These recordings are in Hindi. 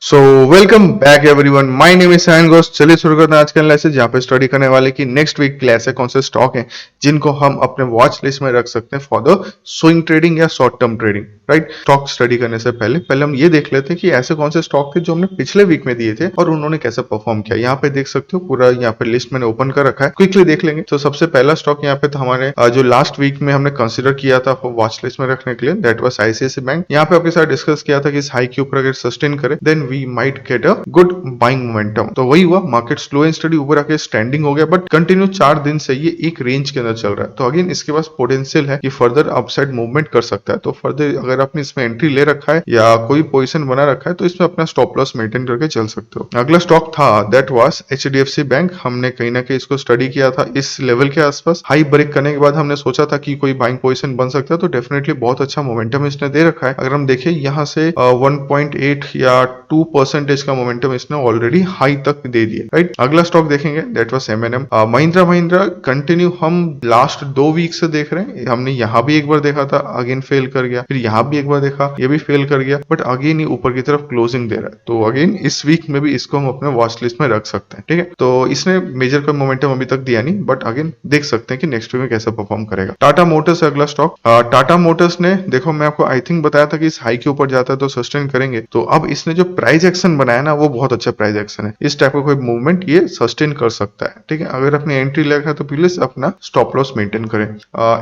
So welcome back everyone, my name is Sayan Ghosh. चलिए शुरू करते हैं आज का एनालिसिस, जहाँ पे स्टडी करने वाले कि नेक्स्ट वीक के लिए ऐसे कौन से स्टॉक हैं जिनको हम अपने वॉच लिस्ट में रख सकते हैं फॉर द स्विंग ट्रेडिंग या short term trading. Right, stock study करने से पहले पहले हम ये देख लेते हैं कि ऐसे कौन से स्टॉक थे जो हमने पिछले वीक में दिए थे और उन्होंने कैसे परफॉर्म किया। यहाँ पे देख सकते हो पूरा यहाँ पे लिस्ट मैंने ओपन कर रखा है, क्विकली देख लेंगे। तो सबसे पहला स्टॉक यहाँ पे था हमारे जो लास्ट वीक में हमने कंसिडर किया था वॉच लिस्ट में रखने के लिए, दैट वाज आईसीआईसीआई बैंक। यहाँ पे आपके साथ डिस्कस किया था कि इस हाई के ऊपर अगर सस्टेन करे then we might get a good buying momentum. तो वही हुआ, मार्केट स्लो एंड स्टडी ऊपर आके स्टैंडिंग हो गया, बट कंटिन्यू 4 दिन से ये एक रेंज के अंदर चल रहा है। तो अगेन इसके पास पोटेंशियल है कि फर्दर अपसाइड मूवमेंट कर सकता है। तो फर्दर अगर आपने इसमें एंट्री ले रखा है या कोई पोजीशन बना रखा है तो इसमें अपना स्टॉप लॉस मेंटेन करके चल सकते हो। अगला स्टॉक था दैट वाज एचडीएफसी बैंक। हमने कहीं ना कहीं इसको स्टडी किया था इस लेवल के आसपास। हाई ब्रेक करने के बाद हमने सोचा था कि कोई बाइंग पोजीशन बन सकता है, तो डेफिनेटली बहुत अच्छा मोमेंटम इसने दे रखा है। अगर हम देखें यहाँ से 1.8 या 2% का मोमेंटम इसने ऑलरेडी हाई तक दे दिया। राइट, अगला स्टॉक देखेंगे that was M N M. Mahindra Mahindra continue हम लास्ट 2 वीक से देख रहे हैं। हमने यहाँ भी एक बार देखा था, अगेन फेल कर गया, फिर यहाँ भी एक बार देखा, ये भी फेल कर गया, बट अगेन ये ऊपर की तरफ क्लोजिंग दे रहा है। तो अगेन इस वीक में भी इसको हम अपने वॉच लिस्ट में रख सकते हैं। ठीक है, तो इसने मेजर का मोमेंटम अभी तक दिया नहीं, बट अगेन देख सकते हैं कि नेक्स्ट वीक में कैसा परफॉर्म करेगा। टाटा मोटर्स अगला स्टॉक। टाटा मोटर्स ने देखो, मैं आपको आई थिंक बताया था कि इस हाई के ऊपर जाता है तो सस्टेन करेंगे। तो अब इसने जो प्राइस एक्शन बनाया ना, वो बहुत अच्छा प्राइस एक्शन है। इस टाइप का कोई मूवमेंट ये सस्टेन कर सकता है। ठीक है, अगर अपनी एंट्री लेगा तो प्लीज अपना स्टॉप लॉस मेंटेन करें।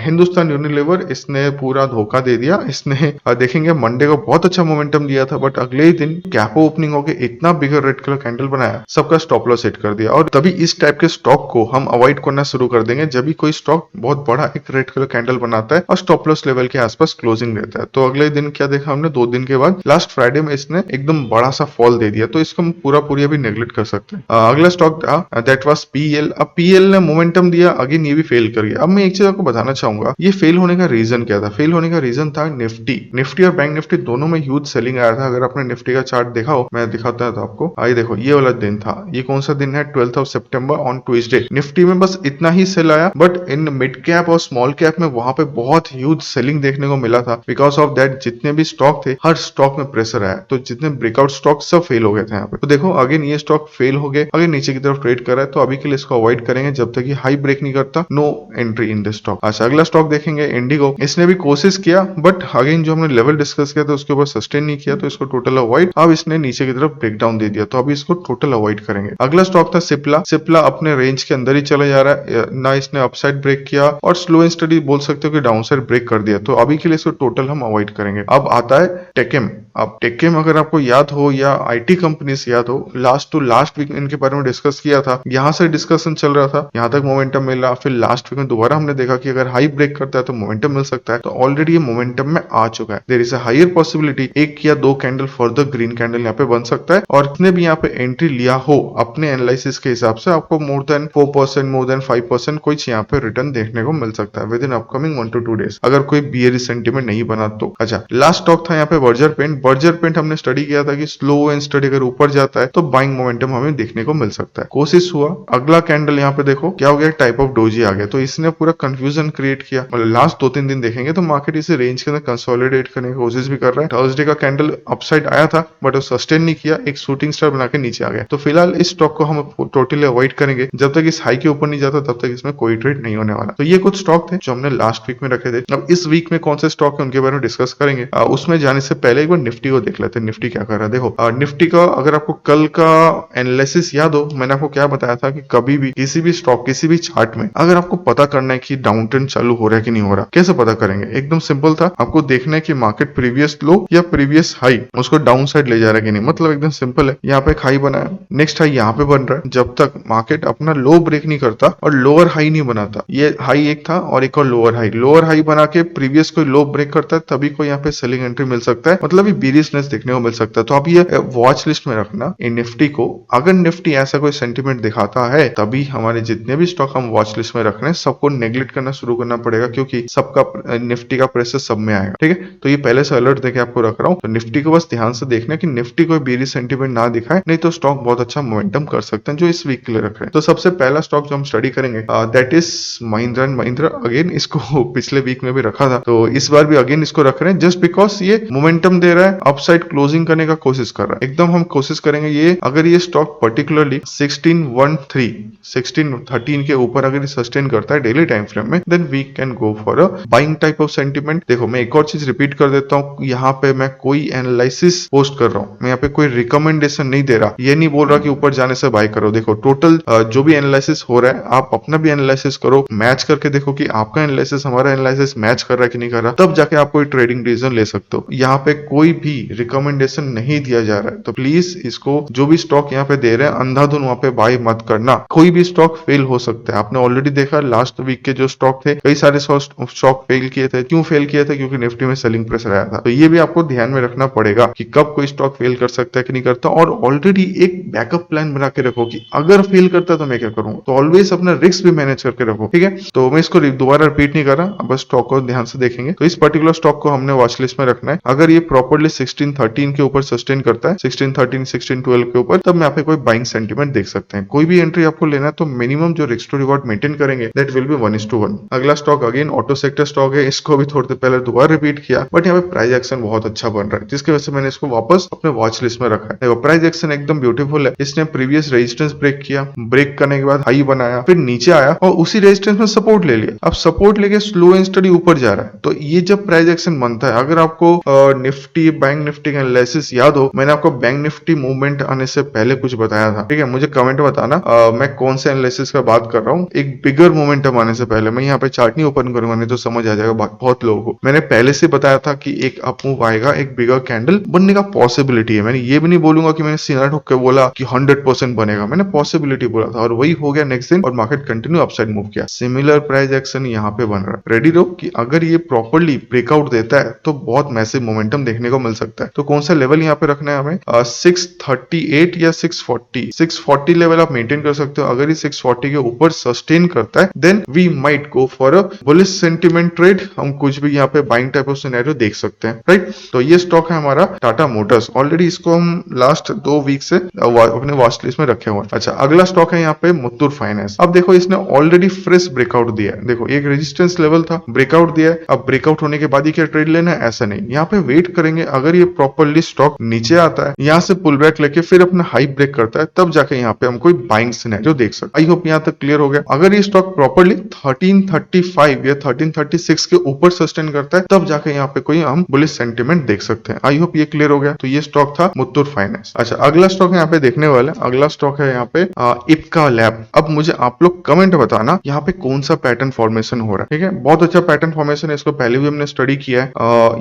हिंदुस्तान यूनिलीवर, इसने पूरा धोखा दे दिया। इसने देखेंगे मंडे को बहुत अच्छा मोमेंटम दिया था, बट अगले ही दिन गैप ओपनिंग होकर इतना बिगर रेड कलर कैंडल बनाया, सबका स्टॉप लॉस हिट कर दिया। और तभी इस टाइप के स्टॉक को हम अवॉइड करना शुरू कर देंगे जब भी कोई स्टॉक बहुत बड़ा एक रेड कलर कैंडल बनाता है और स्टॉप लॉस लेवल के आसपास क्लोजिंग रहता है। तो अगले दिन क्या देखा हमने, 2 दिन के बाद लास्ट फ्राइडे में इसने एकदम बड़ा सा फॉल दे दिया। तो इसको हम पूरी अभी नेग्लेक्ट कर सकते हैं। अगला स्टॉक था दैट वाज पीएल। अब पीएल ने मोमेंटम दिया, अगेन ये भी फेल कर गया। अब मैं एक चीज आपको बताना चाहूंगा, ये फेल होने का रीजन क्या था। फेल होने का रीजन था निफ्टी और बैंक निफ्टी दोनों में ह्यूज सेलिंग आया था। अगर आपने निफ्टी का चार्ट देखा हो, मैं दिखाता था आपको। आइए देखो, ये वाला दिन था। ये कौन सा दिन है, 12th of September on Tuesday. Nifty में बस इतना ही सेल आया, बट इन मिड कैप और स्मॉल कैप में वहां पे बहुत ह्यूज सेलिंग देखने को मिला था। बिकॉज ऑफ दैट जितने भी स्टॉक थे, हर स्टॉक में प्रेशर आया, तो जितने ब्रेकआउट स्टॉक सब फेल हो गए थे यहाँ पे। तो देखो अगेन ये स्टॉक फेल हो गए, अगर नीचे की तरफ ट्रेड कर रहा है, तो अभी के लिए इसको अवॉइड करेंगे जब तक ये हाई ब्रेक नहीं करता। No entry in this stock. अच्छा, अगला स्टॉक देखेंगे इंडिगो। इसने भी कोशिश किया, बट अगेन जो हमने लेवल डिस्कस किया था उसके ऊपर सस्टेन नहीं किया, तो इसको टोटल अवॉइड। अब इसने नीचे की तरफ ब्रेक डाउन दे दिया, तो अभी इसको टोटल अवॉइड करेंगे। अगला स्टॉक था सिप्ला। सिप्ला अपने रेंज के अंदर ही चला जा रहा है, ना इसने अपसाइड ब्रेक किया और स्लो एंड स्टडी बोल सकते हो कि डाउन साइड ब्रेक कर दिया, तो अभी के लिए इसको टोटल हम अवॉइड करेंगे। अब आता है टेकेम। अब टेकेम अगर आपको याद हो या आईटी कंपनीज याद हो, लास्ट टू लास्ट वीक इनके बारे में डिस्कस किया था। यहाँ से डिस्कशन चल रहा था, यहाँ तक मोमेंटम मिला, फिर लास्ट वीक में दोबारा हमने देखा कि अगर हाई ब्रेक करता है तो मोमेंटम मिल सकता है। तो ऑलरेडी ये मोमेंटम में आ चुका है। There is a higher possibility 1 या 2 कैंडल फर्दर ग्रीन कैंडल यहाँ पे बन सकता है। और इसने भी यहाँ पे एंट्री लिया हो अपने एनालिसिस के हिसाब से, आपको मोर देन 4%, मोर देन 5% कुछ यहाँ पे रिटर्न देखने को मिल सकता है with in upcoming 1 to 2 days, अगर कोई बियरिश सेंटीमेंट नहीं बना तो। अच्छा, लास्ट स्टॉक था यहाँ पे बर्जर पेंट। बर्जर पेंट हमने स्टडी किया था कि स्लो एंड स्टडी अगर ऊपर जाता है तो बाइंग मोमेंटम हमें देखने को मिल सकता है। कोशिश हुआ, अगला कैंडल यहाँ पे देखो क्या हो गया, टाइप ऑफ डोजी आ गया, तो इसने पूरा कंफ्यूजन क्रिएट किया। मतलब लास्ट 2-3 दिन देखेंगे तो मार्केट इसे रेंज के अंदर कंसोलिडेट करने की कोशिश भी कर रहा है। थर्सडे का कैंडल अपसाइड आया था, बट वो सस्टेन नहीं किया, एक शूटिंग स्टार बना के नीचे आ गया। तो फिलहाल इस स्टॉक को हम टोटली अवॉइड करेंगे। जब तक इस हाई के ऊपर नहीं जाता तब तक इसमें कोई ट्रेड नहीं होने वाला। तो ये कुछ स्टॉक थे जो हमने लास्ट वीक में रखे थे। अब इस वीक में कौन से स्टॉक है उनके बारे में डिस्कस करेंगे। उसमें जाने से पहले एक बार निफ्टी को देख लेते हैं, निफ्टी क्या कर रहा है। देखो निफ्टी का अगर आपको कल का एनालिसिस याद हो, मैंने आपको क्या बताया था कि कभी भी किसी भी स्टॉक किसी भी चार्ट में अगर आपको पता करना है कि डाउन ट्रेंड चालू हो रहा है कि नहीं हो रहा, कैसे पता करेंगे। एकदम सिंपल था, आपको देखना है कि मार्केट प्रीवियस लो या प्रीवियस हाई उसको डाउन साइड ले जा रहा है कि नहीं। मतलब एकदम सिंपल है, यहाँ पे एक हाई बना है, नेक्स्ट हाई यहाँ पे बन रहा है। जब तक मार्केट अपना लो ब्रेक नहीं करता और लोअर हाई नहीं बनाता, ये हाई एक था और एक और लोअर हाई बना के प्रीवियस कोई लो ब्रेक करता है, तभी को यहाँ पे सेलिंग एंट्री मिल सकता है, मतलब ये बेरिशनेस देखने को मिल सकता है। तो आप ये वॉच लिस्ट में रखना इन निफ्टी को। अगर निफ्टी ऐसा कोई सेंटीमेंट दिखाता है, तभी हमारे जितने भी स्टॉक हम वॉच लिस्ट में रख रहे हैं सबको नेग्लेक्ट करना शुरू करना पड़ेगा, क्योंकि सबका निफ्टी का प्रेशर सब में आएगा। ठीक है, तो ये पहले से अलर्ट देके आपको रख रहा हूँ। तो निफ्टी को बस ध्यान से देखना कि निफ्टी कोई बेरिश सेंटीमेंट ना दिखाए, नहीं तो स्टॉक बहुत अच्छा मोमेंटम कर सकते हैं जो इस वीक के लिए रख रहे हैं। तो सबसे पहला स्टॉक जो हम स्टडी करेंगे that is Mahindra and Mahindra. Again इसको पिछले वीक में भी रखा था, तो इस बार भी अगेन इसको रख रहे हैं जस्ट बिकॉज ये मोमेंटम दे रहा है, अपसाइड क्लोजिंग करने का कोशिश कर रहा है, एकदम हम कोशिश करेंगे ये अगर ये स्टॉक पर्टिकुलरली 1613 के ऊपर अगर सस्टेन करता है डेली टाइम फ्रेम में, then we can go for a buying type of sentiment. देखो मैं एक और चीज रिपीट कर देता हूँ, यहाँ पे मैं कोई एनालिसिस पोस्ट कर रहा हूँ, मैं यहाँ पे कोई रिकमेंडेशन नहीं दे रहा, ये नहीं बोल रहा कि ऊपर जाने से बाय करो। देखो टोटल जो भी एनालिसिस हो रहा है आप अपना भी एनालिसिस करो, मैच करके देखो कि आपका एनालिसिस हमारा एनालिसिस मैच कर रहा है कि नहीं कर रहा, तब जाके आप कोई ट्रेडिंग डिसीजन ले सकते हो। यहाँ पे कोई भी रिकमेंडेशन नहीं दिया जा रहा है, तो प्लीज इसको जो भी स्टॉक यहाँ पे दे रहे हैं अंधाधुन वहां पे बाय मत करना। कोई भी स्टॉक फेल हो सकता है, आपने ऑलरेडी देखा लास्ट वीक के जो स्टॉक थे कई सारे स्टॉक फेल किए थे। क्यों फेल किए थे? क्योंकि निफ्टी में सेलिंग प्रेशर आया था। तो ये भी आपको ध्यान में रखना पड़ेगा कि कब कोई स्टॉक फेल कर सकता है कि नहीं करता, और ऑलरेडी एक बैकअप प्लान बना के रखो कि अगर फेल करता है तो मैं क्या करूँ। तो ऑलवेज अपना रिस्क भी मैनेज करके रखो, ठीक है। तो मैं इसको दोबारा रिपीट नहीं कर रहा, बस स्टॉक को ध्यान से देखेंगे। तो इस पर्टिकुलर स्टॉक को हमने वॉच लिस्ट में रखना है। अगर ये प्रॉपर्ली 1613 के ऊपर सस्टेन करता है, 1613 1612 के ऊपर, तब यहाँ पे कोई बाइंग सेंटीमेंट देख सकते हैं। कोई भी एंट्री आपको लेना है तो मिनिमम जो रिस्क टू रिवॉर्ड मेंटेन करेंगे दैट विल बी 1:1। अगला stock again auto sector stock है, इसको भी थोड़ी देर पहले दोबारा रिपीट किया, बट यहाँ पे प्राइस एक्शन बहुत अच्छा बन रहा है, जिसकी वजह से मैंने इसको वापस अपने वॉच लिस्ट में रखा है। देखो प्राइस एक्शन एकदम ब्यूटीफुल है, इसने प्रीवियस रेजिस्टेंस ब्रेक किया, ब्रेक करने के बाद हाई बनाया, फिर नीचे आया और उसी रेजिस्टेंस में सपोर्ट ले लिया। अब सपोर्ट लेके स्लो एंड स्टडी ऊपर जा रहा है। तो ये जब प्राइस एक्शन बनता है, अगर आपको निफ्टी बैंक निफ्टी का एनालिसिस याद हो, मैंने आपको बैंक निफ्टी मूवमेंट आने से पहले कुछ बताया था, ठीक है। मुझे कमेंट बताना मैं कौन से एनालिसिस का बात कर रहा हूँ। एक बिगर मोमेंटम आने से पहले, मैं यहाँ पे चार्ट नहीं ओपन करूंगा नहीं तो समझ आ जाएगा बहुत लोगों को। मैंने पहले से बताया था कि एक अप मूव आएगा, एक बिगर कैंडल बनने का पॉसिबिलिटी है। मैंने ये भी नहीं बोलूंगा कि मैंने सीना ठोक के बोला कि 100% बनेगा, मैंने पॉसिबिलिटी बोला था और वही हो गया नेक्स्ट दिन, और मार्केट कंटिन्यू अपसाइड मूव किया। सिमिलर प्राइस एक्शन यहाँ पे बन रहा है। रेडी रहो कि अगर ये प्रॉपर्ली ब्रेकआउट देता है तो बहुत मैसिव मोमेंटम देखने को मिल सकता है। तो कौन सा लेवल यहाँ पे रखना है हमें? 638 या 640 लेवल आप मेंटेन कर सकते हो। अगर ये 640 के ऊपर सस्टेन करता है then we might go for a bullish sentiment trade. हम कुछ भी यहाँ पे बाइंग टाइप ऑफ सिनेरियो देख सकते हैं, राइट। तो ये स्टॉक है हमारा टाटा मोटर्स। ऑलरेडी इसको हम लास्ट 2 वीक से अपने वॉच लिस्ट में रखे हुए हैं। अच्छा, अगला स्टॉक है यहाँ पे मुथूट फाइनेंस। अब देखो इसने ऑलरेडी फ्रेश ब्रेकआउट दिया है। देखो एक रेजिस्टेंस लेवल था, ब्रेकआउट दिया है। अब ब्रेकआउट होने के बाद ही क्या ट्रेड लेना है, ऐसा नहीं। यहाँ पे वेट करेंगे, अगर ये प्रॉपर्ली स्टॉक नीचे आता है, यहाँ से पुल बैक लेके फिर अपना हाई ब्रेक करता है, तब जाके यहाँ पे हम कोई बाइंग सिनेरियो देख सकते हैं। आई होप यहाँ तक क्लियर हो गया। अगर ये स्टॉक प्रॉपर्ली 1335 या 1336 के ऊपर सस्टेन करता है, तब जाके यहाँ पे कोई हम बुलिश सेंटीमेंट देख सकते हैं। आई होप ये क्लियर हो गया। तो ये स्टॉक था मुथूट फाइनेंस। अच्छा, अगला स्टॉक यहाँ पे देखने वाले, अगला स्टॉक है यहाँ पे इप्का लैब। अब मुझे आप लोग कमेंट बताना यहाँ पे कौन सा पैटर्न फॉर्मेशन हो रहा है, ठीक है। बहुत अच्छा पैटर्न फॉर्मेशन है, इसको पहले भी हमने स्टडी किया है।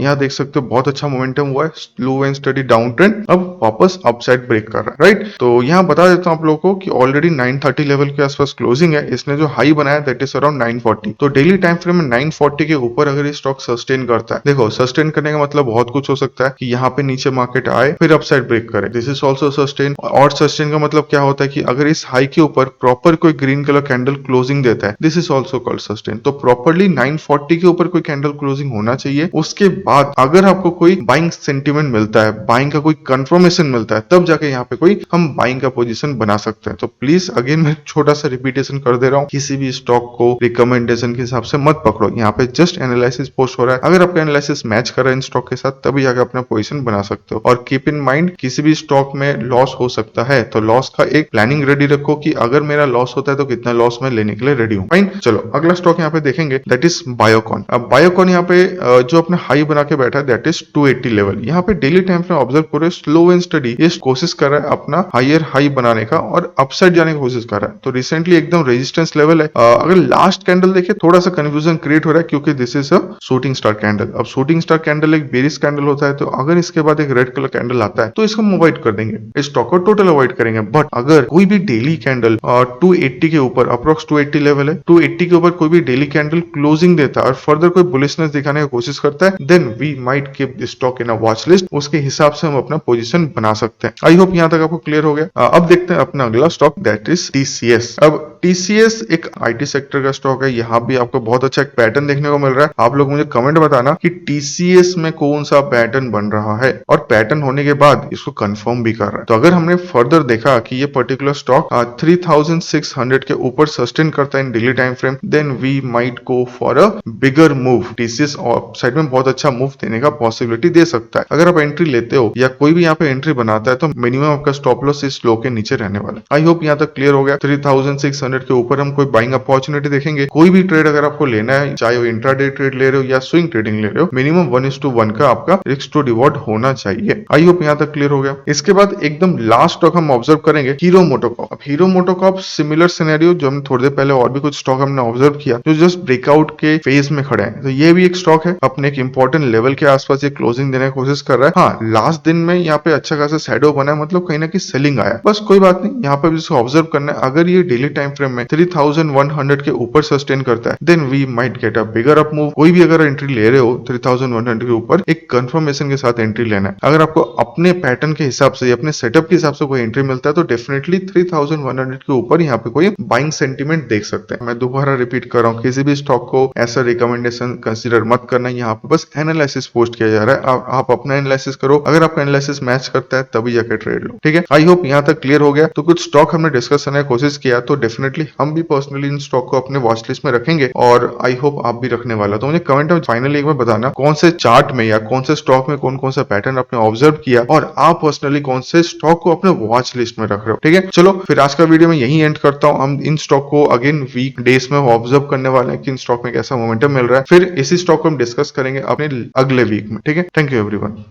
यहाँ देख सकते हो बहुत अच्छा मोमेंटम हुआ है, slow and study down trend, अब वापस अपसाइड ब्रेक कर रहा है, राइट। तो यहाँ बता देता हूँ आप लोगों को कि ऑलरेडी 930 लेवल के आसपास क्लोजिंग है। इसने जो हाई बनाया दैट इज अराउंड 940। तो डेली टाइम फ्रेम में 940 के ऊपर अगर ये स्टॉक सस्टेन करता है, देखो सस्टेन करने का मतलब बहुत कुछ हो सकता है कि यहाँ पे नीचे मार्केट आए फिर अपसाइड ब्रेक करे, दिस इज ऑल्सो सस्टेन। और सस्टेन का मतलब क्या होता है कि अगर इस हाई के ऊपर प्रॉपर कोई ग्रीन कलर कैंडल क्लोजिंग देता है, this is also called sustain. तो प्रॉपर्ली 940 के ऊपर कोई कैंडल क्लोजिंग होना चाहिए। उसके बाद अगर आपको कोई बाइंग सेंटीमेंट मिलता है, बाइंग का कोई कंफर्मेशन मिलता है, तब जाके यहाँ पे कोई हम बाइंग का पोजीशन बना सकते हैं। तो प्लीज अगेन मैं छोटा सा रिपीटेशन कर दे रहा हूँ, किसी भी स्टॉक को रिकमेंडेशन के हिसाब से मत पकड़ो। यहाँ पे जस्ट एनालिसिस पोस्ट हो रहा है, अगर आपका एनालिसिस मैच कर रहा है इन स्टॉक के साथ, तभी जाके अपना पोजीशन बना सकते हो। और कीप इन माइंड किसी भी स्टॉक में लॉस हो सकता है, तो लॉस का एक प्लानिंग रेडी रखो कि अगर मेरा लॉस होता है तो कितना लॉस मैं लेने के लिए रेडी हूँ। फाइन, चलो अगला स्टॉक यहाँ पे देखेंगे दैट इज बायोकॉन। अब बायोकॉन यहाँ पे जो अपना हाई बना के बैठा है दैट इज 280 लेवल। यहाँ पे डेली टाइम फ्रेम ऑब्जर्व करो, स्लो एंड स्टडी ये कोशिश कर रहा है अपना हायर हाई बनाने का और अपसाइड जाने की कोशिश कर रहा है। तो रिसेंटली एकदम रेजिस्टेंस लेवल है। अगर लास्ट कैंडल देखे थोड़ा सा कंफ्यूजन क्रिएट हो रहा है क्योंकि this is a shooting star candle. अब शूटिंग स्टार कैंडल एक बेरिश कैंडल होता है, तो अगर इसके बाद एक रेड कलर कैंडल आता है तो इसको हम अवॉइड कर देंगे, इस स्टॉक को टोटल अवॉइड करेंगे। बट अगर कोई भी डेली कैंडल 280 के ऊपर, अप्रोक्स 280 लेवल है, 280 के ऊपर कोई भी डेली कैंडल क्लोजिंग देता है और फर्दर कोई बुलिशनेस दिखाने की कोशिश करता है, then we might keep this stock in a watch list. उसके हिसाब से हम अपना पोजीशन बना सकते हैं। आई होप यहाँ तक आपको क्लियर हो गया। अब देखते हैं अपना अगला स्टॉक दैट इज टीसीएस। अब टीसीएस एक आईटी सेक्टर का स्टॉक है, यहाँ भी आपको बहुत अच्छा एक पैटर्न देखने को मिल रहा है। आप लोग मुझे कमेंट बताना कि टीसीएस में कौन सा पैटर्न बन रहा है और पैटर्न होने के बाद इसको कंफर्म भी कर रहा है। तो अगर हमने फर्दर देखा कि ये पर्टिकुलर स्टॉक 3600 के ऊपर सस्टेन करता है in daily time frame, then we might go for a bigger move. TCS side में बहुत अच्छा मूव देने का पॉसिबिलिटी दे सकता है। अगर आप एंट्री लेते हो या कोई भी यहाँ पे एंट्री बनाता है तो मिनिमम आपका स्टॉप लॉस इस लो के नीचे रहने वाला है। आई होप यहाँ तक क्लियर हो गया। 3600 के ऊपर हम कोई बाइंग अपॉर्चुनिटी देखेंगे। कोई भी ट्रेड अगर आपको लेना है, चाहे वो इंट्राडे ट्रेड ले रहे हो या स्विंग ट्रेडिंग ले रहे हो, मिनिमम 1:1 का आपका रिस्क टू रिवॉर्ड होना चाहिए। आई होप यहाँ तक क्लियर हो गया। इसके बाद एकदम लास्ट स्टॉक हम ऑब्जर्व करेंगे hero MotoCorp. Hero MotoCorp similar scenario जो हमने थोड़ी देर पहले और भी कुछ स्टॉक हमने ऑब्जर्व किया जो जस्ट ब्रेकआउट के फेज में खड़े हैं। तो ये भी एक स्टॉक है, अपने एक इंपॉर्टेंट लेवल के आसपास ये क्लोजिंग देने की कोशिश कर रहा है। हाँ, लास्ट दिन में यहाँ पे अच्छा खासा शैडो बना है, मतलब कहीं ना कहीं सेलिंग आया। बस कोई बात नहीं, यहाँ पे भी इसको ऑब्जर्व करना है। अगर ये डेली टाइम फ्रेम में 3100 के ऊपर सस्टेन करता है, then we might get a bigger up move. कोई भी अगर एंट्री ले रहे हो 3100 के ऊपर, एक कंफर्मेशन के साथ एंट्री लेना है। अगर आपको अपने पैटर्न के हिसाब से, अपने सेटअप के हिसाब से कोई एंट्री मिलता है तो डेफिनेटली 3100 के ऊपर यहाँ पे कोई बाइंग सेंटीमेंट देख सकते हैं। मैं दोबारा रिपीट कर रहा हूँ, किसी भी स्टॉक को ऐसा रिकमेंडेशन कंसीडर मत करना। यहाँ पे बस एनालिसिस पोस्ट किया जा रहा है, आप अपना एनालिसिस करो। अगर आपका एनालिसिस मैच करता है तभी जाकर ट्रेड लो, ठीक है। आई होप यहाँ तक क्लियर हो गया। तो कुछ स्टॉक हमने डिस्कस करने की कोशिश किया, तो डेफिनेटली हम भी पर्सनली इन स्टॉक को अपने वॉच लिस्ट में रखेंगे और आई होप आप भी रखने वाला। तो मुझे कमेंट में फाइनली एक बार बताना कौन से चार्ट में या कौन से स्टॉक में कौन कौन सा पैटर्न आपने ऑब्जर्व किया और आप पर्सनली कौन से स्टॉक को अपने वॉच लिस्ट में रख रहे हो, ठीक है। चलो फिर आज का वीडियो में यही एंड करता हूँ। हम इन स्टॉक को अगेन वीक डेज में ऑब्जर्व करने वाले हैं कि इन स्टॉक में कैसा मोमेंटम मिल रहा है। फिर इसी स्टॉक को हम डिस्कस करेंगे अपने अगले वीक में, ठीक है। Thank you everyone.